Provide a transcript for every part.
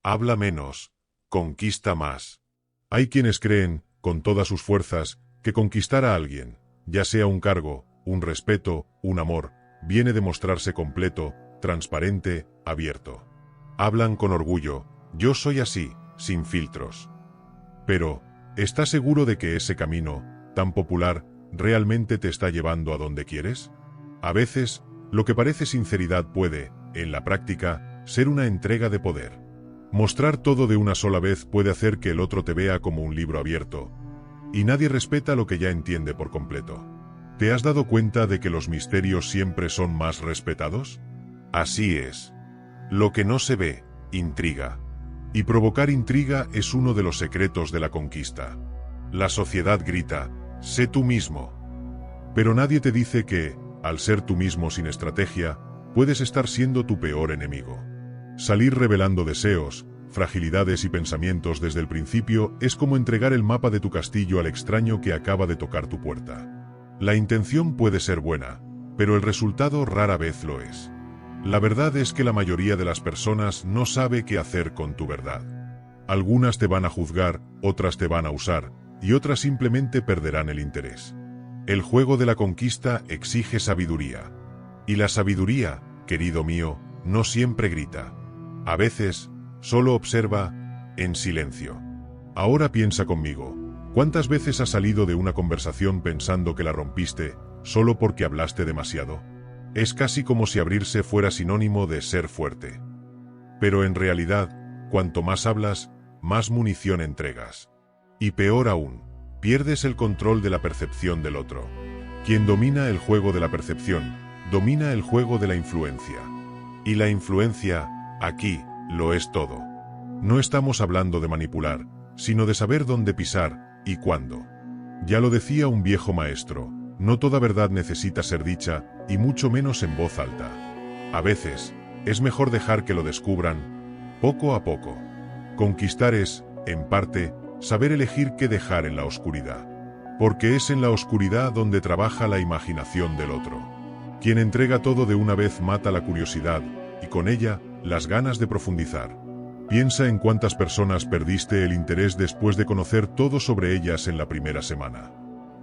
Habla menos, conquista más. Hay quienes creen, con todas sus fuerzas, que conquistar a alguien, ya sea un cargo, un respeto, un amor, viene de mostrarse completo, transparente, abierto. Hablan con orgullo, yo soy así, sin filtros. Pero, ¿estás seguro de que ese camino, tan popular, realmente te está llevando a donde quieres? A veces, lo que parece sinceridad puede, en la práctica, ser una entrega de poder. Mostrar todo de una sola vez puede hacer que el otro te vea como un libro abierto, y nadie respeta lo que ya entiende por completo. ¿Te has dado cuenta de que los misterios siempre son más respetados? Así es. Lo que no se ve, intriga. Y provocar intriga es uno de los secretos de la conquista. La sociedad grita, sé tú mismo. Pero nadie te dice que, al ser tú mismo sin estrategia, puedes estar siendo tu peor enemigo. Salir revelando deseos, fragilidades y pensamientos desde el principio es como entregar el mapa de tu castillo al extraño que acaba de tocar tu puerta. La intención puede ser buena, pero el resultado rara vez lo es. La verdad es que la mayoría de las personas no sabe qué hacer con tu verdad. Algunas te van a juzgar, otras te van a usar, y otras simplemente perderán el interés. El juego de la conquista exige sabiduría. Y la sabiduría, querido mío, no siempre grita. A veces, solo observa, en silencio. Ahora piensa conmigo, ¿cuántas veces has salido de una conversación pensando que la rompiste, solo porque hablaste demasiado? Es casi como si abrirse fuera sinónimo de ser fuerte. Pero en realidad, cuanto más hablas, más munición entregas. Y peor aún, pierdes el control de la percepción del otro. Quien domina el juego de la percepción, domina el juego de la influencia. Y la influencia, aquí, lo es todo. No estamos hablando de manipular, sino de saber dónde pisar, y cuándo. Ya lo decía un viejo maestro, no toda verdad necesita ser dicha, y mucho menos en voz alta. A veces, es mejor dejar que lo descubran, poco a poco. Conquistar es, en parte, saber elegir qué dejar en la oscuridad. Porque es en la oscuridad donde trabaja la imaginación del otro. Quien entrega todo de una vez mata la curiosidad, y con ella, las ganas de profundizar. Piensa en cuántas personas perdiste el interés después de conocer todo sobre ellas en la primera semana.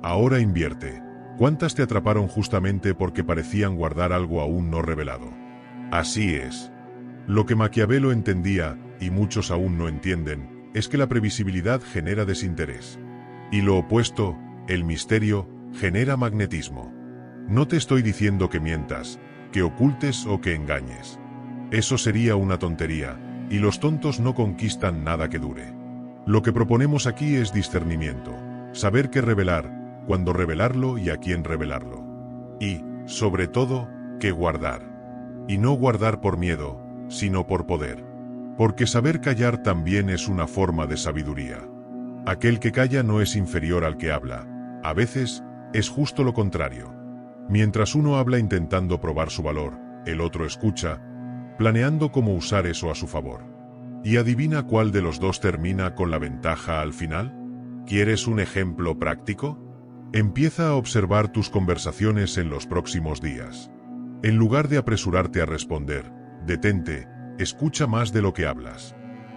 Ahora invierte. ¿Cuántas te atraparon justamente porque parecían guardar algo aún no revelado? Así es. Lo que Maquiavelo entendía, y muchos aún no entienden, es que la previsibilidad genera desinterés. Y lo opuesto, el misterio, genera magnetismo. No te estoy diciendo que mientas, que ocultes o que engañes. Eso sería una tontería, y los tontos no conquistan nada que dure. Lo que proponemos aquí es discernimiento, saber qué revelar, cuándo revelarlo y a quién revelarlo. Y, sobre todo, qué guardar. Y no guardar por miedo, sino por poder. Porque saber callar también es una forma de sabiduría. Aquel que calla no es inferior al que habla, a veces, es justo lo contrario. Mientras uno habla intentando probar su valor, el otro escucha, planeando cómo usar eso a su favor. ¿Y adivina cuál de los dos termina con la ventaja al final? ¿Quieres un ejemplo práctico? Empieza a observar tus conversaciones en los próximos días. En lugar de apresurarte a responder, detente, escucha más de lo que hablas.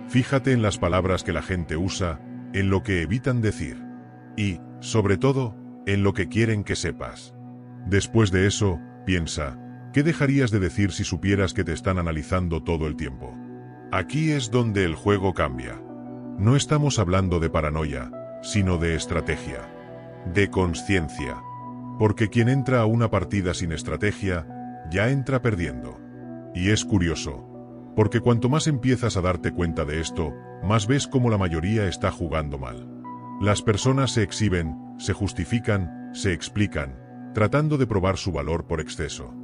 Fíjate en las palabras que la gente usa, en lo que evitan decir. Y, sobre todo, en lo que quieren que sepas. Después de eso, piensa, ¿qué dejarías de decir si supieras que te están analizando todo el tiempo? Aquí es donde el juego cambia. No estamos hablando de paranoia, sino de estrategia. De conciencia. Porque quien entra a una partida sin estrategia, ya entra perdiendo. Y es curioso, porque cuanto más empiezas a darte cuenta de esto, más ves cómo la mayoría está jugando mal. Las personas se exhiben, se justifican, se explican, tratando de probar su valor por exceso.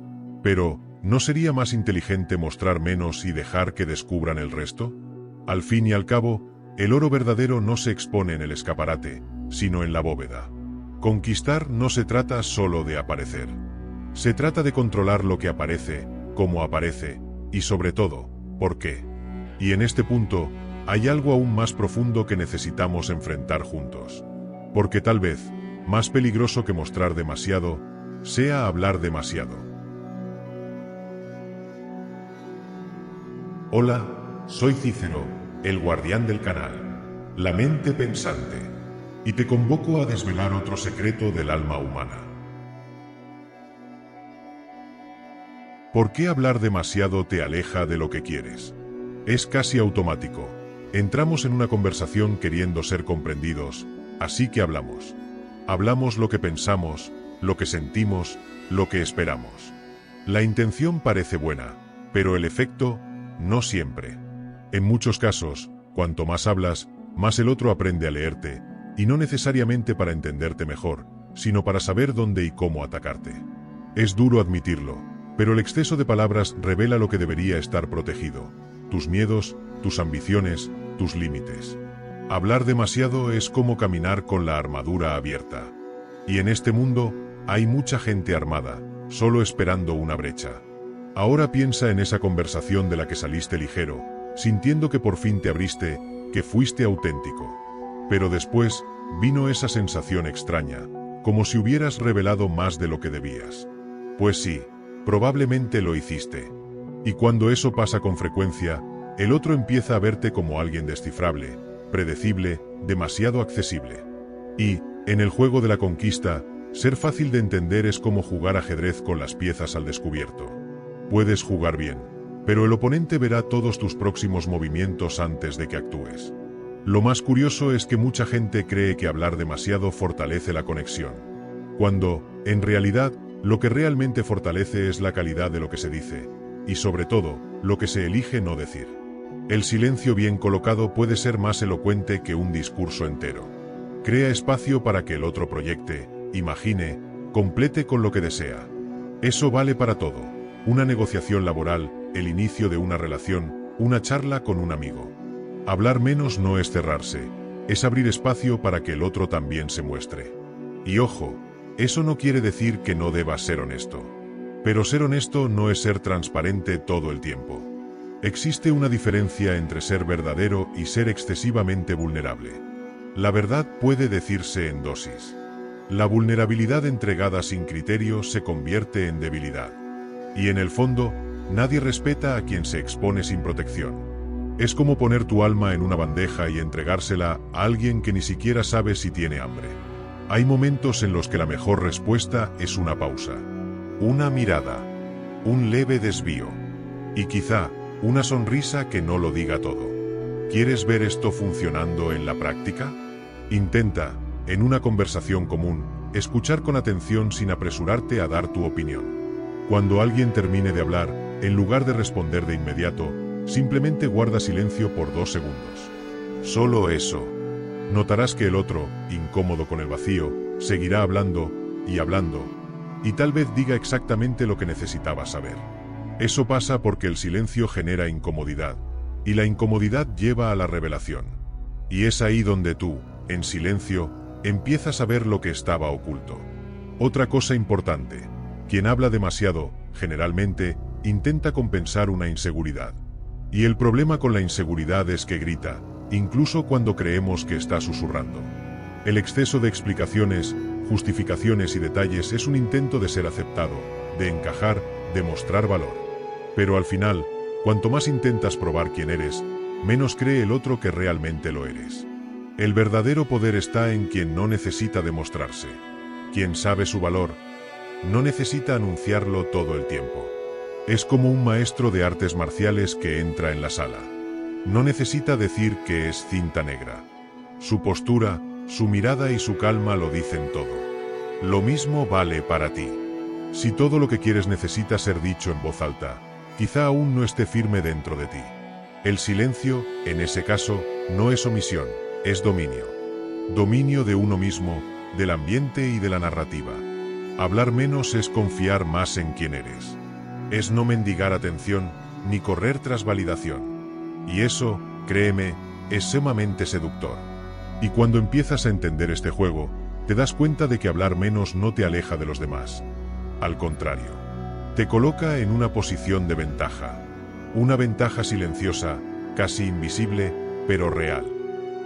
Pero, ¿no sería más inteligente mostrar menos y dejar que descubran el resto? Al fin y al cabo, el oro verdadero no se expone en el escaparate, sino en la bóveda. Conquistar no se trata solo de aparecer. Se trata de controlar lo que aparece, cómo aparece, y sobre todo, por qué. Y en este punto, hay algo aún más profundo que necesitamos enfrentar juntos. Porque tal vez, más peligroso que mostrar demasiado, sea hablar demasiado. Hola, soy Cícero, el guardián del canal, la mente pensante, y te convoco a desvelar otro secreto del alma humana. ¿Por qué hablar demasiado te aleja de lo que quieres? Es casi automático. Entramos en una conversación queriendo ser comprendidos, así que hablamos. Hablamos lo que pensamos, lo que sentimos, lo que esperamos. La intención parece buena, pero el efecto, no siempre. En muchos casos, cuanto más hablas, más el otro aprende a leerte, y no necesariamente para entenderte mejor, sino para saber dónde y cómo atacarte. Es duro admitirlo, pero el exceso de palabras revela lo que debería estar protegido: tus miedos, tus ambiciones, tus límites. Hablar demasiado es como caminar con la armadura abierta. Y en este mundo, hay mucha gente armada, solo esperando una brecha. Ahora piensa en esa conversación de la que saliste ligero, sintiendo que por fin te abriste, que fuiste auténtico. Pero después, vino esa sensación extraña, como si hubieras revelado más de lo que debías. Pues sí, probablemente lo hiciste. Y cuando eso pasa con frecuencia, el otro empieza a verte como alguien descifrable, predecible, demasiado accesible. Y, en el juego de la conquista, ser fácil de entender es como jugar ajedrez con las piezas al descubierto. Puedes jugar bien, pero el oponente verá todos tus próximos movimientos antes de que actúes. Lo más curioso es que mucha gente cree que hablar demasiado fortalece la conexión, cuando, en realidad, lo que realmente fortalece es la calidad de lo que se dice, y sobre todo, lo que se elige no decir. El silencio bien colocado puede ser más elocuente que un discurso entero. Crea espacio para que el otro proyecte, imagine, complete con lo que desea. Eso vale para todo: una negociación laboral, el inicio de una relación, una charla con un amigo. Hablar menos no es cerrarse, es abrir espacio para que el otro también se muestre. Y ojo, eso no quiere decir que no debas ser honesto. Pero ser honesto no es ser transparente todo el tiempo. Existe una diferencia entre ser verdadero y ser excesivamente vulnerable. La verdad puede decirse en dosis. La vulnerabilidad entregada sin criterio se convierte en debilidad. Y en el fondo, nadie respeta a quien se expone sin protección. Es como poner tu alma en una bandeja y entregársela a alguien que ni siquiera sabe si tiene hambre. Hay momentos en los que la mejor respuesta es una pausa, una mirada, un leve desvío, y quizá una sonrisa que no lo diga todo. ¿Quieres ver esto funcionando en la práctica? Intenta, en una conversación común, escuchar con atención sin apresurarte a dar tu opinión. Cuando alguien termine de hablar, en lugar de responder de inmediato, simplemente guarda silencio por 2 segundos. Solo eso. Notarás que el otro, incómodo con el vacío, seguirá hablando, y tal vez diga exactamente lo que necesitaba saber. Eso pasa porque el silencio genera incomodidad, y la incomodidad lleva a la revelación. Y es ahí donde tú, en silencio, empiezas a ver lo que estaba oculto. Otra cosa importante: quien habla demasiado, generalmente, intenta compensar una inseguridad. Y el problema con la inseguridad es que grita, incluso cuando creemos que está susurrando. El exceso de explicaciones, justificaciones y detalles es un intento de ser aceptado, de encajar, de mostrar valor. Pero al final, cuanto más intentas probar quién eres, menos cree el otro que realmente lo eres. El verdadero poder está en quien no necesita demostrarse. Quien sabe su valor, no necesita anunciarlo todo el tiempo. Es como un maestro de artes marciales que entra en la sala. No necesita decir que es cinta negra. Su postura, su mirada y su calma lo dicen todo. Lo mismo vale para ti. Si todo lo que quieres necesita ser dicho en voz alta, quizá aún no esté firme dentro de ti. El silencio, en ese caso, no es omisión, es dominio. Dominio de uno mismo, del ambiente y de la narrativa. Hablar menos es confiar más en quién eres. Es no mendigar atención, ni correr tras validación. Y eso, créeme, es sumamente seductor. Y cuando empiezas a entender este juego, te das cuenta de que hablar menos no te aleja de los demás. Al contrario, te coloca en una posición de ventaja. Una ventaja silenciosa, casi invisible, pero real.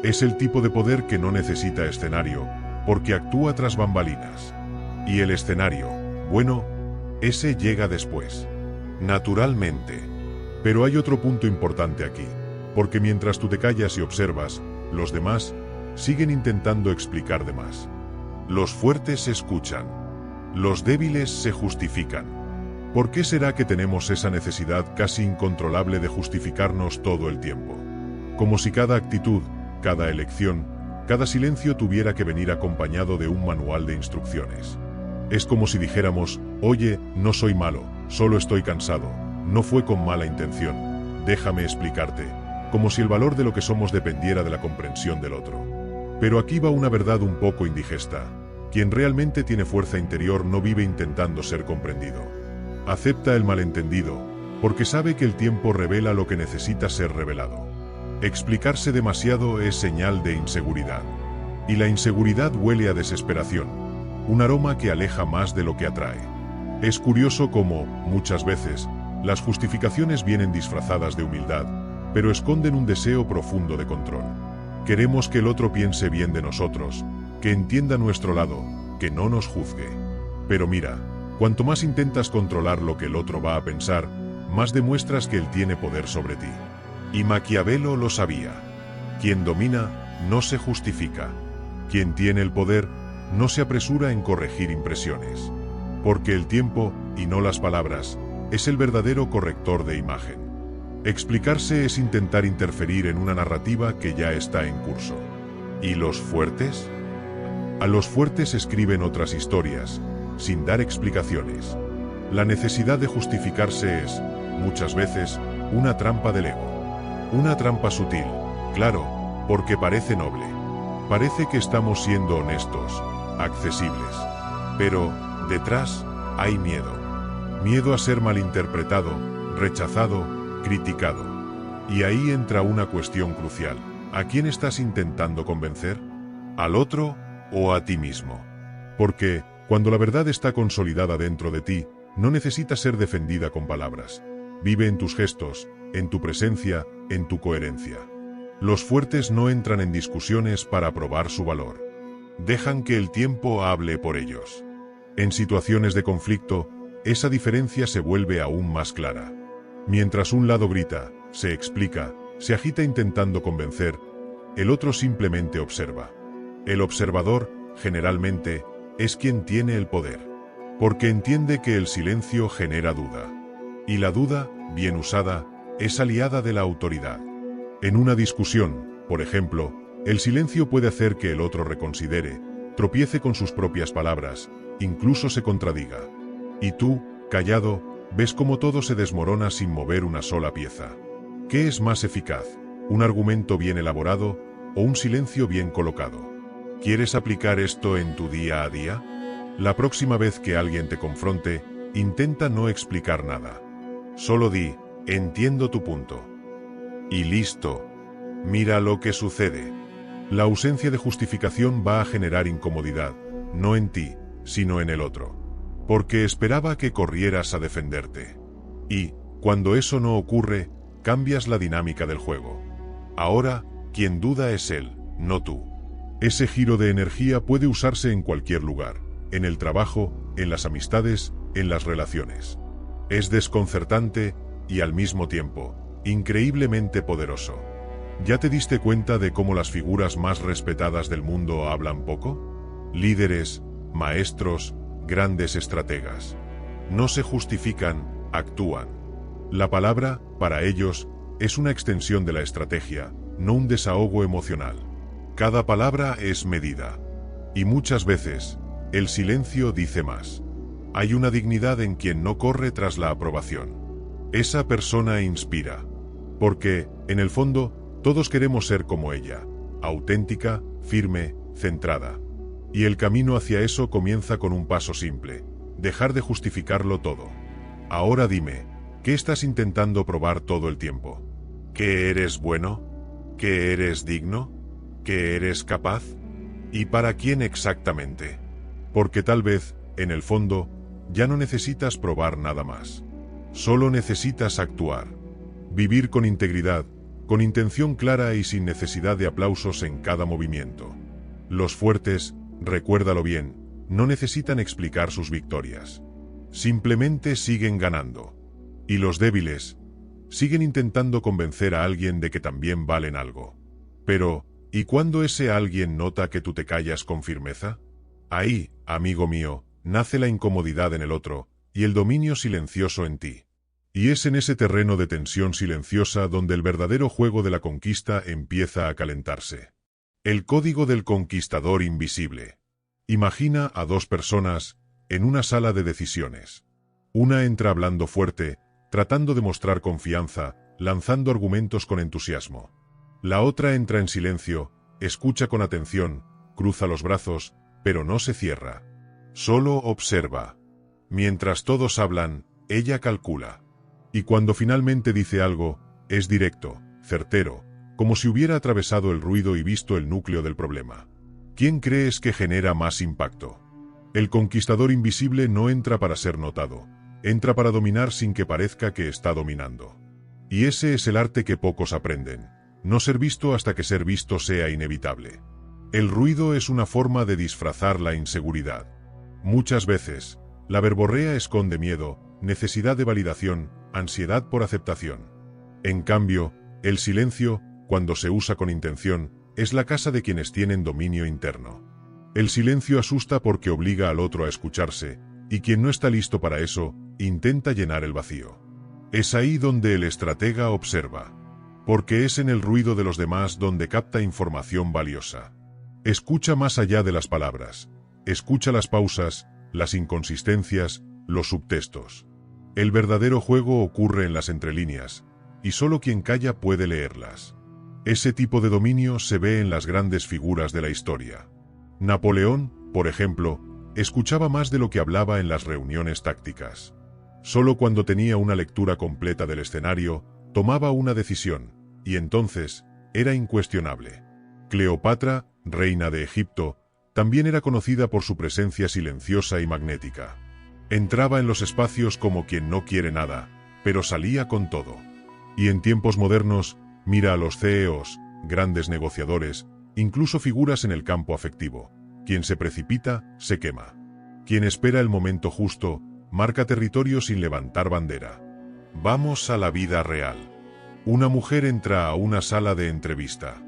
Es el tipo de poder que no necesita escenario, porque actúa tras bambalinas. Y el escenario, bueno, ese llega después. Naturalmente. Pero hay otro punto importante aquí. Porque mientras tú te callas y observas, los demás siguen intentando explicar de más. Los fuertes escuchan. Los débiles se justifican. ¿Por qué será que tenemos esa necesidad casi incontrolable de justificarnos todo el tiempo? Como si cada actitud, cada elección, cada silencio tuviera que venir acompañado de un manual de instrucciones. Es como si dijéramos, oye, no soy malo, solo estoy cansado, no fue con mala intención, déjame explicarte, como si el valor de lo que somos dependiera de la comprensión del otro. Pero aquí va una verdad un poco indigesta. Quien realmente tiene fuerza interior no vive intentando ser comprendido. Acepta el malentendido, porque sabe que el tiempo revela lo que necesita ser revelado. Explicarse demasiado es señal de inseguridad. Y la inseguridad huele a desesperación, un aroma que aleja más de lo que atrae. Es curioso cómo, muchas veces, las justificaciones vienen disfrazadas de humildad, pero esconden un deseo profundo de control. Queremos que el otro piense bien de nosotros, que entienda nuestro lado, que no nos juzgue. Pero mira, cuanto más intentas controlar lo que el otro va a pensar, más demuestras que él tiene poder sobre ti. Y Maquiavelo lo sabía. Quien domina, no se justifica. Quien tiene el poder, no se apresura en corregir impresiones. Porque el tiempo, y no las palabras, es el verdadero corrector de imagen. Explicarse es intentar interferir en una narrativa que ya está en curso. ¿Y los fuertes? A los fuertes escriben otras historias, sin dar explicaciones. La necesidad de justificarse es, muchas veces, una trampa del ego. Una trampa sutil, claro, porque parece noble. Parece que estamos siendo honestos, accesibles. Pero, detrás, hay miedo. Miedo a ser malinterpretado, rechazado, criticado. Y ahí entra una cuestión crucial. ¿A quién estás intentando convencer? ¿Al otro o a ti mismo? Porque, cuando la verdad está consolidada dentro de ti, no necesita ser defendida con palabras. Vive en tus gestos, en tu presencia, en tu coherencia. Los fuertes no entran en discusiones para probar su valor. Dejan que el tiempo hable por ellos. En situaciones de conflicto, esa diferencia se vuelve aún más clara. Mientras un lado grita, se explica, se agita intentando convencer, el otro simplemente observa. El observador, generalmente, es quien tiene el poder. Porque entiende que el silencio genera duda. Y la duda, bien usada, es aliada de la autoridad. En una discusión, por ejemplo, el silencio puede hacer que el otro reconsidere, tropiece con sus propias palabras, incluso se contradiga. Y tú, callado, ves cómo todo se desmorona sin mover una sola pieza. ¿Qué es más eficaz? ¿Un argumento bien elaborado o un silencio bien colocado? ¿Quieres aplicar esto en tu día a día? La próxima vez que alguien te confronte, intenta no explicar nada. Solo di, entiendo tu punto. Y listo. Mira lo que sucede. La ausencia de justificación va a generar incomodidad, no en ti, sino en el otro. Porque esperaba que corrieras a defenderte. Y, cuando eso no ocurre, cambias la dinámica del juego. Ahora, quien duda es él, no tú. Ese giro de energía puede usarse en cualquier lugar, en el trabajo, en las amistades, en las relaciones. Es desconcertante, y al mismo tiempo, increíblemente poderoso. ¿Ya te diste cuenta de cómo las figuras más respetadas del mundo hablan poco? Líderes, maestros, grandes estrategas. No se justifican, actúan. La palabra, para ellos, es una extensión de la estrategia, no un desahogo emocional. Cada palabra es medida. Y muchas veces, el silencio dice más. Hay una dignidad en quien no corre tras la aprobación. Esa persona inspira. Porque, en el fondo, todos queremos ser como ella, auténtica, firme, centrada. Y el camino hacia eso comienza con un paso simple: dejar de justificarlo todo. Ahora dime, ¿qué estás intentando probar todo el tiempo? ¿Que eres bueno? ¿Que eres digno? ¿Que eres capaz? ¿Y para quién exactamente? Porque tal vez, en el fondo, ya no necesitas probar nada más. Solo necesitas actuar. Vivir con integridad, con intención clara y sin necesidad de aplausos en cada movimiento. Los fuertes, recuérdalo bien, no necesitan explicar sus victorias. Simplemente siguen ganando. Y los débiles, siguen intentando convencer a alguien de que también valen algo. Pero, ¿y cuando ese alguien nota que tú te callas con firmeza? Ahí, amigo mío, nace la incomodidad en el otro, y el dominio silencioso en ti. Y es en ese terreno de tensión silenciosa donde el verdadero juego de la conquista empieza a calentarse. El código del conquistador invisible. Imagina a dos personas en una sala de decisiones. Una entra hablando fuerte, tratando de mostrar confianza, lanzando argumentos con entusiasmo. La otra entra en silencio, escucha con atención, cruza los brazos, pero no se cierra. Solo observa. Mientras todos hablan, ella calcula. Y cuando finalmente dice algo, es directo, certero, como si hubiera atravesado el ruido y visto el núcleo del problema. ¿Quién crees que genera más impacto? El conquistador invisible no entra para ser notado, entra para dominar sin que parezca que está dominando. Y ese es el arte que pocos aprenden, no ser visto hasta que ser visto sea inevitable. El ruido es una forma de disfrazar la inseguridad. Muchas veces, la verborrea esconde miedo, necesidad de validación, ansiedad por aceptación. En cambio, el silencio, cuando se usa con intención, es la casa de quienes tienen dominio interno. El silencio asusta porque obliga al otro a escucharse, y quien no está listo para eso, intenta llenar el vacío. Es ahí donde el estratega observa, porque es en el ruido de los demás donde capta información valiosa. Escucha más allá de las palabras, escucha las pausas, las inconsistencias, los subtextos. El verdadero juego ocurre en las entrelíneas, y solo quien calla puede leerlas. Ese tipo de dominio se ve en las grandes figuras de la historia. Napoleón, por ejemplo, escuchaba más de lo que hablaba en las reuniones tácticas. Solo cuando tenía una lectura completa del escenario, tomaba una decisión, y entonces, era incuestionable. Cleopatra, reina de Egipto, también era conocida por su presencia silenciosa y magnética. Entraba en los espacios como quien no quiere nada, pero salía con todo. Y en tiempos modernos, mira a los CEOs, grandes negociadores, incluso figuras en el campo afectivo. Quien se precipita, se quema. Quien espera el momento justo, marca territorio sin levantar bandera. Vamos a la vida real. Una mujer entra a una sala de entrevista.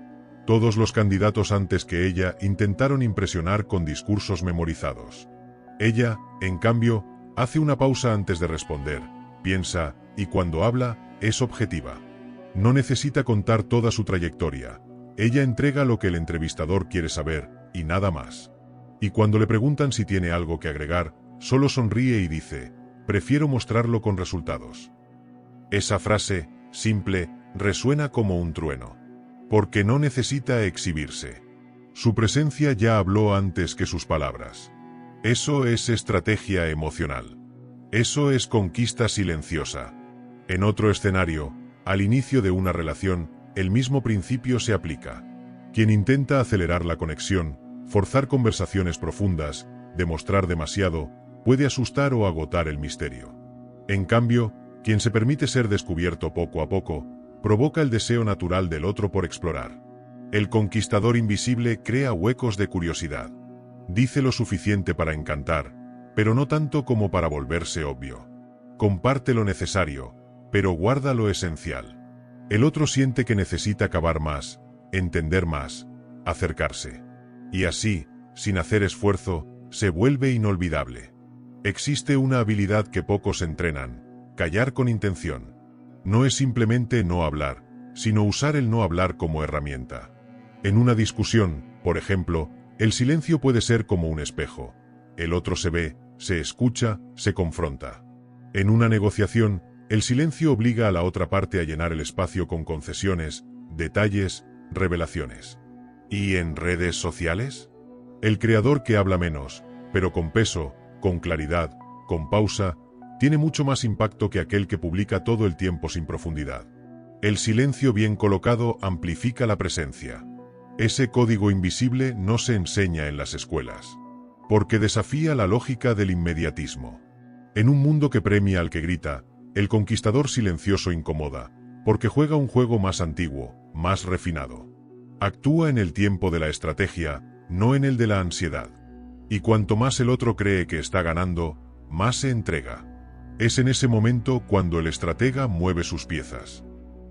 Todos los candidatos antes que ella intentaron impresionar con discursos memorizados. Ella, en cambio, hace una pausa antes de responder, piensa, y cuando habla, es objetiva. No necesita contar toda su trayectoria. Ella entrega lo que el entrevistador quiere saber, y nada más. Y cuando le preguntan si tiene algo que agregar, solo sonríe y dice, prefiero mostrarlo con resultados. Esa frase, simple, resuena como un trueno. Porque no necesita exhibirse. Su presencia ya habló antes que sus palabras. Eso es estrategia emocional. Eso es conquista silenciosa. En otro escenario, al inicio de una relación, el mismo principio se aplica. Quien intenta acelerar la conexión, forzar conversaciones profundas, demostrar demasiado, puede asustar o agotar el misterio. En cambio, quien se permite ser descubierto poco a poco, provoca el deseo natural del otro por explorar. El conquistador invisible crea huecos de curiosidad. Dice lo suficiente para encantar, pero no tanto como para volverse obvio. Comparte lo necesario, pero guarda lo esencial. El otro siente que necesita cavar más, entender más, acercarse. Y así, sin hacer esfuerzo, se vuelve inolvidable. Existe una habilidad que pocos entrenan: callar con intención. No es simplemente no hablar, sino usar el no hablar como herramienta. En una discusión, por ejemplo, el silencio puede ser como un espejo. El otro se ve, se escucha, se confronta. En una negociación, el silencio obliga a la otra parte a llenar el espacio con concesiones, detalles, revelaciones. ¿Y en redes sociales? El creador que habla menos, pero con peso, con claridad, con pausa, tiene mucho más impacto que aquel que publica todo el tiempo sin profundidad. El silencio bien colocado amplifica la presencia. Ese código invisible no se enseña en las escuelas, porque desafía la lógica del inmediatismo. En un mundo que premia al que grita, el conquistador silencioso incomoda, porque juega un juego más antiguo, más refinado. Actúa en el tiempo de la estrategia, no en el de la ansiedad. Y cuanto más el otro cree que está ganando, más se entrega. Es en ese momento cuando el estratega mueve sus piezas.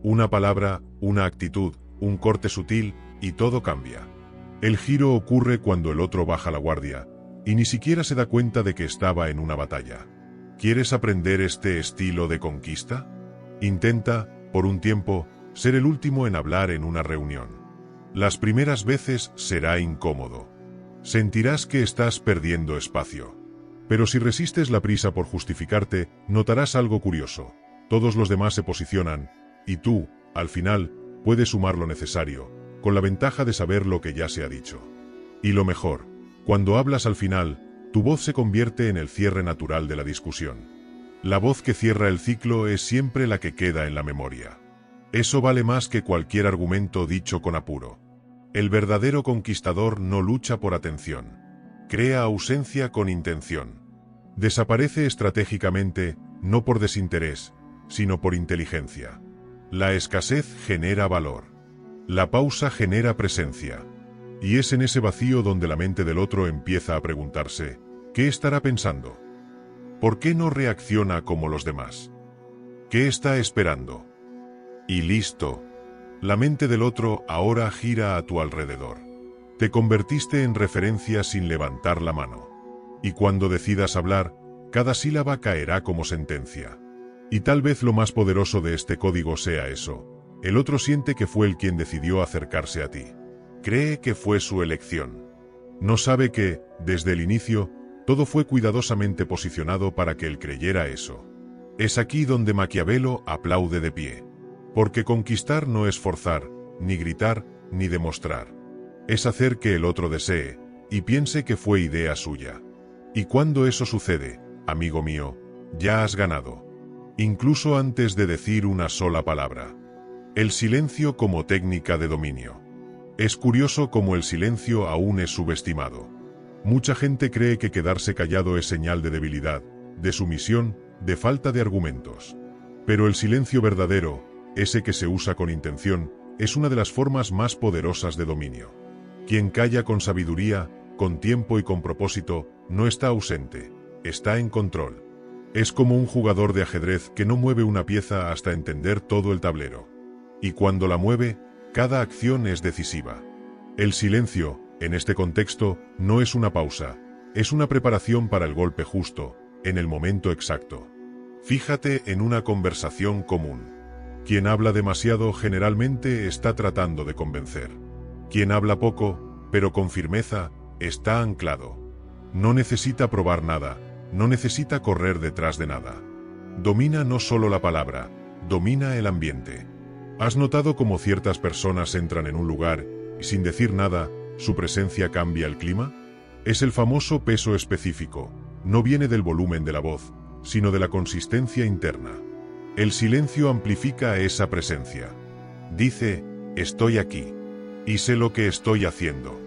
Una palabra, una actitud, un corte sutil, y todo cambia. El giro ocurre cuando el otro baja la guardia, y ni siquiera se da cuenta de que estaba en una batalla. ¿Quieres aprender este estilo de conquista? Intenta, por un tiempo, ser el último en hablar en una reunión. Las primeras veces será incómodo. Sentirás que estás perdiendo espacio. Pero si resistes la prisa por justificarte, notarás algo curioso. Todos los demás se posicionan, y tú, al final, puedes sumar lo necesario, con la ventaja de saber lo que ya se ha dicho. Y lo mejor, cuando hablas al final, tu voz se convierte en el cierre natural de la discusión. La voz que cierra el ciclo es siempre la que queda en la memoria. Eso vale más que cualquier argumento dicho con apuro. El verdadero conquistador no lucha por atención. Crea ausencia con intención. Desaparece estratégicamente, no por desinterés, sino por inteligencia. La escasez genera valor. La pausa genera presencia. Y es en ese vacío donde la mente del otro empieza a preguntarse, ¿qué estará pensando? ¿Por qué no reacciona como los demás? ¿Qué está esperando? Y listo. La mente del otro ahora gira a tu alrededor. Te convertiste en referencia sin levantar la mano. Y cuando decidas hablar, cada sílaba caerá como sentencia. Y tal vez lo más poderoso de este código sea eso. El otro siente que fue él quien decidió acercarse a ti. Cree que fue su elección. No sabe que, desde el inicio, todo fue cuidadosamente posicionado para que él creyera eso. Es aquí donde Maquiavelo aplaude de pie. Porque conquistar no es forzar, ni gritar, ni demostrar. Es hacer que el otro desee, y piense que fue idea suya. Y cuando eso sucede, amigo mío, ya has ganado. Incluso antes de decir una sola palabra. El silencio como técnica de dominio. Es curioso cómo el silencio aún es subestimado. Mucha gente cree que quedarse callado es señal de debilidad, de sumisión, de falta de argumentos. Pero el silencio verdadero, ese que se usa con intención, es una de las formas más poderosas de dominio. Quien calla con sabiduría, con tiempo y con propósito, no está ausente, está en control. Es como un jugador de ajedrez que no mueve una pieza hasta entender todo el tablero. Y cuando la mueve, cada acción es decisiva. El silencio, en este contexto, no es una pausa, es una preparación para el golpe justo, en el momento exacto. Fíjate en una conversación común. Quien habla demasiado generalmente está tratando de convencer. Quien habla poco, pero con firmeza, está anclado. No necesita probar nada, no necesita correr detrás de nada. Domina no solo la palabra, domina el ambiente. ¿Has notado cómo ciertas personas entran en un lugar y sin decir nada, su presencia cambia el clima? Es el famoso peso específico, no viene del volumen de la voz, sino de la consistencia interna. El silencio amplifica esa presencia. Dice, estoy aquí. Y sé lo que estoy haciendo.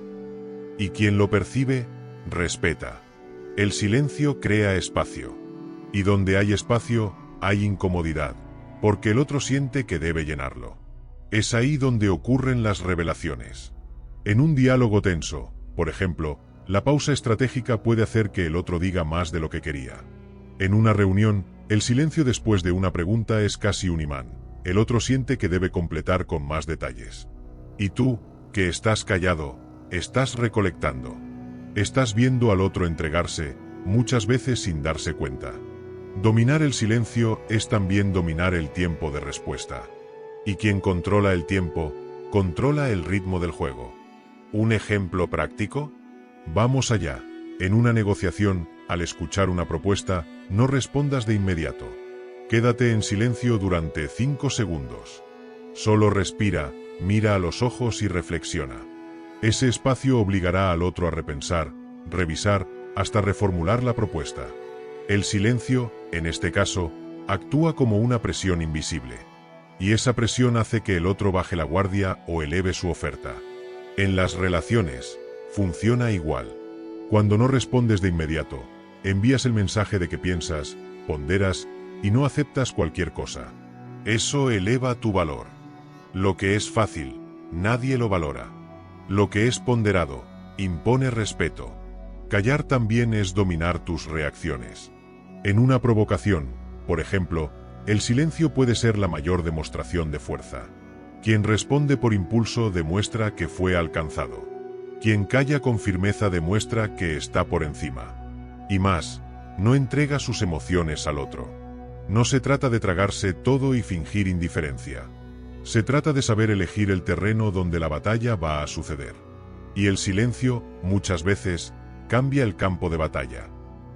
Y quien lo percibe, respeta. El silencio crea espacio. Y donde hay espacio, hay incomodidad, porque el otro siente que debe llenarlo. Es ahí donde ocurren las revelaciones. En un diálogo tenso, por ejemplo, la pausa estratégica puede hacer que el otro diga más de lo que quería. En una reunión, el silencio después de una pregunta es casi un imán. El otro siente que debe completar con más detalles. Y tú, que estás callado, estás recolectando. Estás viendo al otro entregarse, muchas veces sin darse cuenta. Dominar el silencio es también dominar el tiempo de respuesta. Y quien controla el tiempo, controla el ritmo del juego. ¿Un ejemplo práctico? Vamos allá. En una negociación, al escuchar una propuesta, no respondas de inmediato. Quédate en silencio durante 5 segundos. Solo respira, mira a los ojos y reflexiona. Ese espacio obligará al otro a repensar, revisar, hasta reformular la propuesta. El silencio, en este caso, actúa como una presión invisible. Y esa presión hace que el otro baje la guardia o eleve su oferta. En las relaciones, funciona igual. Cuando no respondes de inmediato, envías el mensaje de que piensas, ponderas y no aceptas cualquier cosa. Eso eleva tu valor. Lo que es fácil, nadie lo valora. Lo que es ponderado, impone respeto. Callar también es dominar tus reacciones. En una provocación, Por ejemplo, el silencio puede ser la mayor demostración de fuerza. Quien responde por impulso demuestra que fue alcanzado. Quien calla con firmeza demuestra que está por encima. Y más, no entrega sus emociones al otro. No se trata de tragarse todo y fingir indiferencia. Se trata de saber elegir el terreno donde la batalla va a suceder. Y el silencio, muchas veces, cambia el campo de batalla.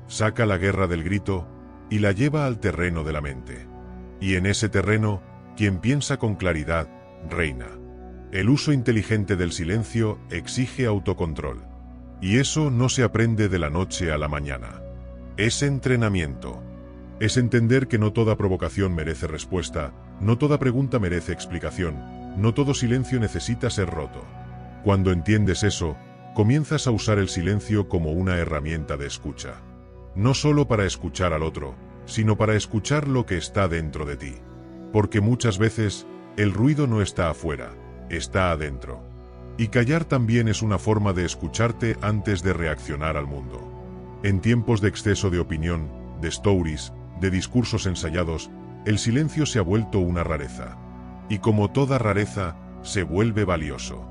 Saca la guerra del grito y la lleva al terreno de la mente. Y en ese terreno, quien piensa con claridad, reina. El uso inteligente del silencio exige autocontrol. Y eso no se aprende de la noche a la mañana. Es entrenamiento. Es entender que no toda provocación merece respuesta, no toda pregunta merece explicación, no todo silencio necesita ser roto. Cuando entiendes eso, comienzas a usar el silencio como una herramienta de escucha. No solo para escuchar al otro, sino para escuchar lo que está dentro de ti. Porque muchas veces, el ruido no está afuera, está adentro. Y callar también es una forma de escucharte antes de reaccionar al mundo. En tiempos de exceso de opinión, de stories, de discursos ensayados, el silencio se ha vuelto una rareza. Y como toda rareza, se vuelve valioso.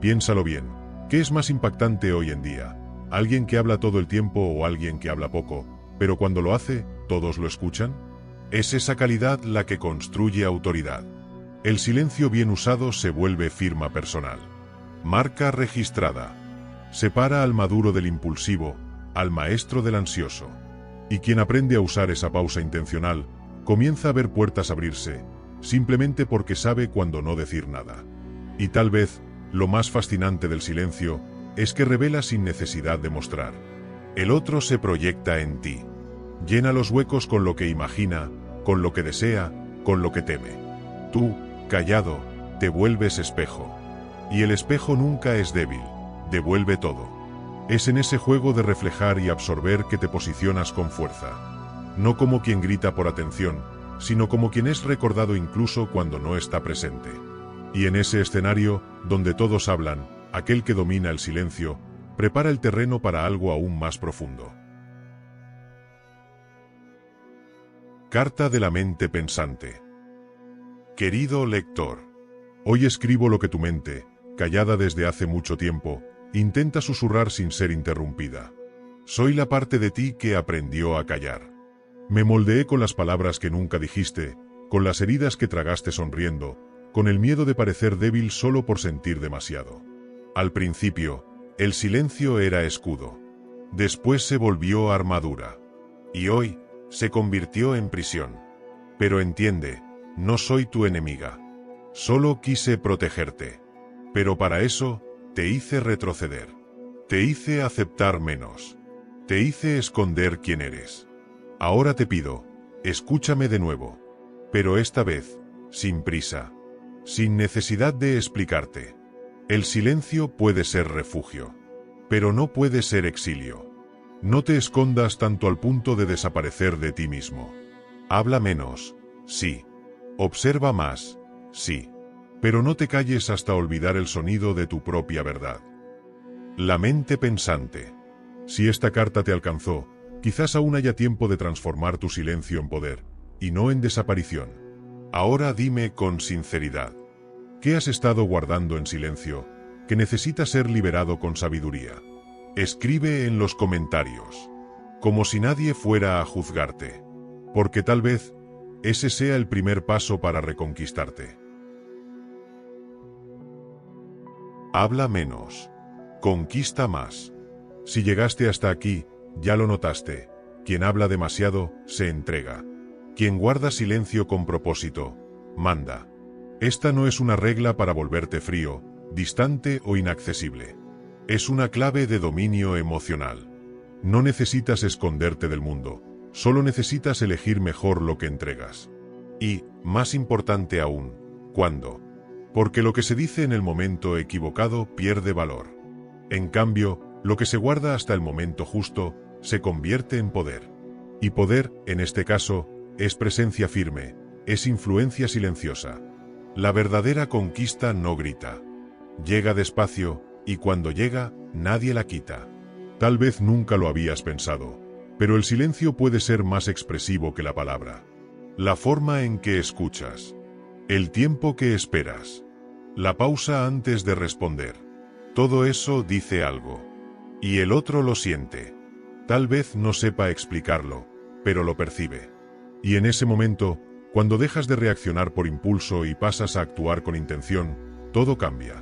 Piénsalo bien, ¿qué es más impactante hoy en día? ¿Alguien que habla todo el tiempo o alguien que habla poco, pero cuando lo hace, todos lo escuchan? Es esa calidad la que construye autoridad. El silencio bien usado se vuelve firma personal. Marca registrada. Separa al maduro del impulsivo, al maestro del ansioso. Y quien aprende a usar esa pausa intencional, comienza a ver puertas abrirse, simplemente porque sabe cuándo no decir nada. Y tal vez, lo más fascinante del silencio, es que revela sin necesidad de mostrar. El otro se proyecta en ti. Llena los huecos con lo que imagina, con lo que desea, con lo que teme. Tú, callado, te vuelves espejo. Y el espejo nunca es débil, devuelve todo. Es en ese juego de reflejar y absorber que te posicionas con fuerza. No como quien grita por atención, sino como quien es recordado incluso cuando no está presente. Y en ese escenario, donde todos hablan, aquel que domina el silencio, prepara el terreno para algo aún más profundo. Carta de la mente pensante. Querido lector, hoy escribo lo que tu mente, callada desde hace mucho tiempo, intenta susurrar sin ser interrumpida. Soy la parte de ti que aprendió a callar. Me moldeé con las palabras que nunca dijiste, con las heridas que tragaste sonriendo, con el miedo de parecer débil solo por sentir demasiado. Al principio, el silencio era escudo. Después se volvió armadura. Y hoy, se convirtió en prisión. Pero entiende, no soy tu enemiga. Solo quise protegerte. Pero para eso, te hice retroceder. Te hice aceptar menos. Te hice esconder quién eres. Ahora te pido, escúchame de nuevo. Pero esta vez, sin prisa. Sin necesidad de explicarte. El silencio puede ser refugio. Pero no puede ser exilio. No te escondas tanto al punto de desaparecer de ti mismo. Habla menos, sí. Observa más, sí. Pero no te calles hasta olvidar el sonido de tu propia verdad. La mente pensante. Si esta carta te alcanzó, quizás aún haya tiempo de transformar tu silencio en poder, y no en desaparición. Ahora dime con sinceridad, ¿qué has estado guardando en silencio, que necesita ser liberado con sabiduría? Escribe en los comentarios, como si nadie fuera a juzgarte, porque tal vez ese sea el primer paso para reconquistarte. Habla menos. Conquista más. Si llegaste hasta aquí, ya lo notaste. Quien habla demasiado, se entrega. Quien guarda silencio con propósito, manda. Esta no es una regla para volverte frío, distante o inaccesible. Es una clave de dominio emocional. No necesitas esconderte del mundo, solo necesitas elegir mejor lo que entregas. Y, más importante aún, ¿cuándo? Porque lo que se dice en el momento equivocado pierde valor. En cambio, lo que se guarda hasta el momento justo, se convierte en poder. Y poder, en este caso, es presencia firme, es influencia silenciosa. La verdadera conquista no grita. Llega despacio, y cuando llega, nadie la quita. Tal vez nunca lo habías pensado, pero el silencio puede ser más expresivo que la palabra. la forma en que escuchas, el tiempo que esperas, la pausa antes de responder. Todo eso dice algo. Y el otro lo siente. Tal vez no sepa explicarlo, pero lo percibe. Y en ese momento, cuando dejas de reaccionar por impulso y pasas a actuar con intención, todo cambia.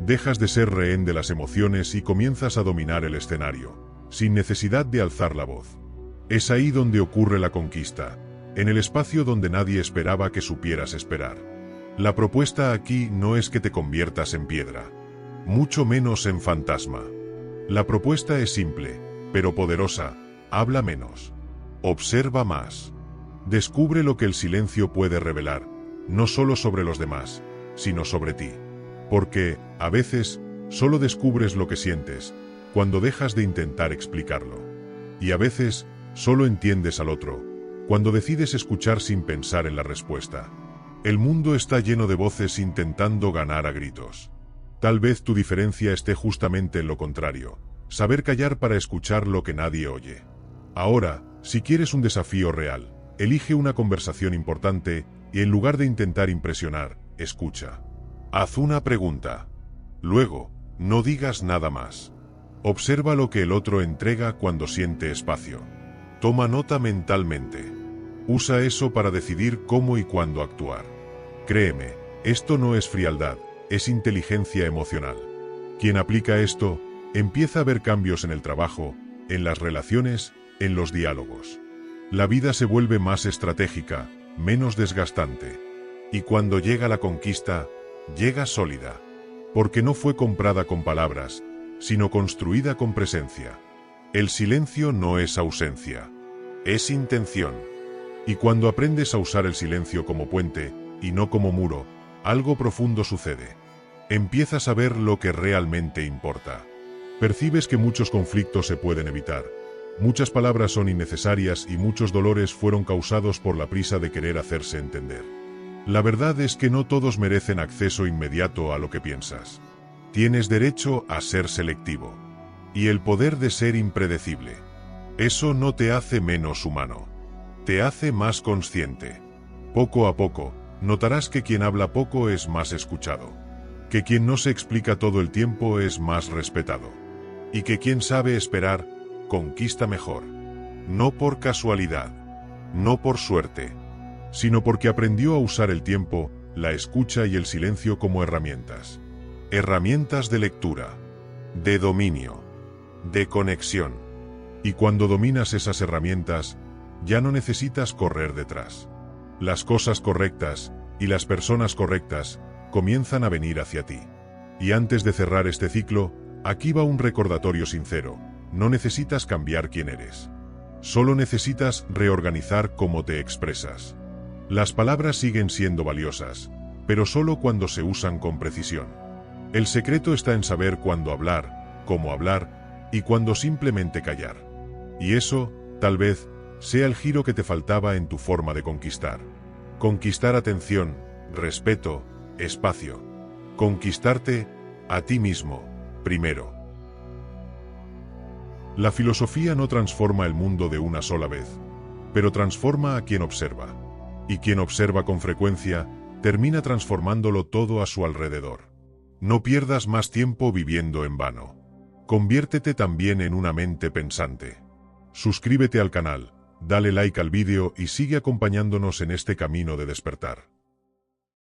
Dejas de ser rehén de las emociones y comienzas a dominar el escenario, sin necesidad de alzar la voz. Es ahí donde ocurre la conquista, en el espacio donde nadie esperaba que supieras esperar. La propuesta aquí no es que te conviertas en piedra, mucho menos en fantasma. La propuesta es simple, pero poderosa: habla menos, observa más. Descubre lo que el silencio puede revelar, no solo sobre los demás, sino sobre ti. Porque, a veces, solo descubres lo que sientes, cuando dejas de intentar explicarlo. Y a veces, solo entiendes al otro, cuando decides escuchar sin pensar en la respuesta. El mundo está lleno de voces intentando ganar a gritos. Tal vez tu diferencia esté justamente en lo contrario: saber callar para escuchar lo que nadie oye. Ahora, si quieres un desafío real, elige una conversación importante y en lugar de intentar impresionar, escucha. Haz una pregunta. Luego, no digas nada más. Observa lo que el otro entrega cuando siente espacio. Toma nota mentalmente. Usa eso para decidir cómo y cuándo actuar. Créeme, esto no es frialdad, es inteligencia emocional. Quien aplica esto, empieza a ver cambios en el trabajo, en las relaciones, en los diálogos. La vida se vuelve más estratégica, menos desgastante. Y cuando llega la conquista, llega sólida. Porque no fue comprada con palabras, sino construida con presencia. El silencio no es ausencia, es intención. Y cuando aprendes a usar el silencio como puente, y no como muro, algo profundo sucede. Empiezas a ver lo que realmente importa. Percibes que muchos conflictos se pueden evitar. Muchas palabras son innecesarias y muchos dolores fueron causados por la prisa de querer hacerse entender. La verdad es que no todos merecen acceso inmediato a lo que piensas. Tienes derecho a ser selectivo. Y el poder de ser impredecible. Eso no te hace menos humano. Te hace más consciente. Poco a poco, notarás que quien habla poco es más escuchado. Que quien no se explica todo el tiempo es más respetado. Y que quien sabe esperar, conquista mejor. No por casualidad, no por suerte, sino porque aprendió a usar el tiempo, la escucha y el silencio como herramientas. Herramientas de lectura, de dominio, de conexión. Y cuando dominas esas herramientas, ya no necesitas correr detrás. Las cosas correctas y las personas correctas comienzan a venir hacia ti. Y antes de cerrar este ciclo, aquí va un recordatorio sincero: no necesitas cambiar quién eres. Solo necesitas reorganizar cómo te expresas. Las palabras siguen siendo valiosas, pero solo cuando se usan con precisión. El secreto está en saber cuándo hablar, cómo hablar, y cuándo simplemente callar. Y eso, tal vez, sea el giro que te faltaba en tu forma de conquistar. Conquistar atención, respeto, espacio. Conquistarte a ti mismo, primero. La filosofía no transforma el mundo de una sola vez, pero transforma a quien observa. Y quien observa con frecuencia, termina transformándolo todo a su alrededor. No pierdas más tiempo viviendo en vano. Conviértete también en una mente pensante. Suscríbete al canal, dale like al vídeo y sigue acompañándonos en este camino de despertar.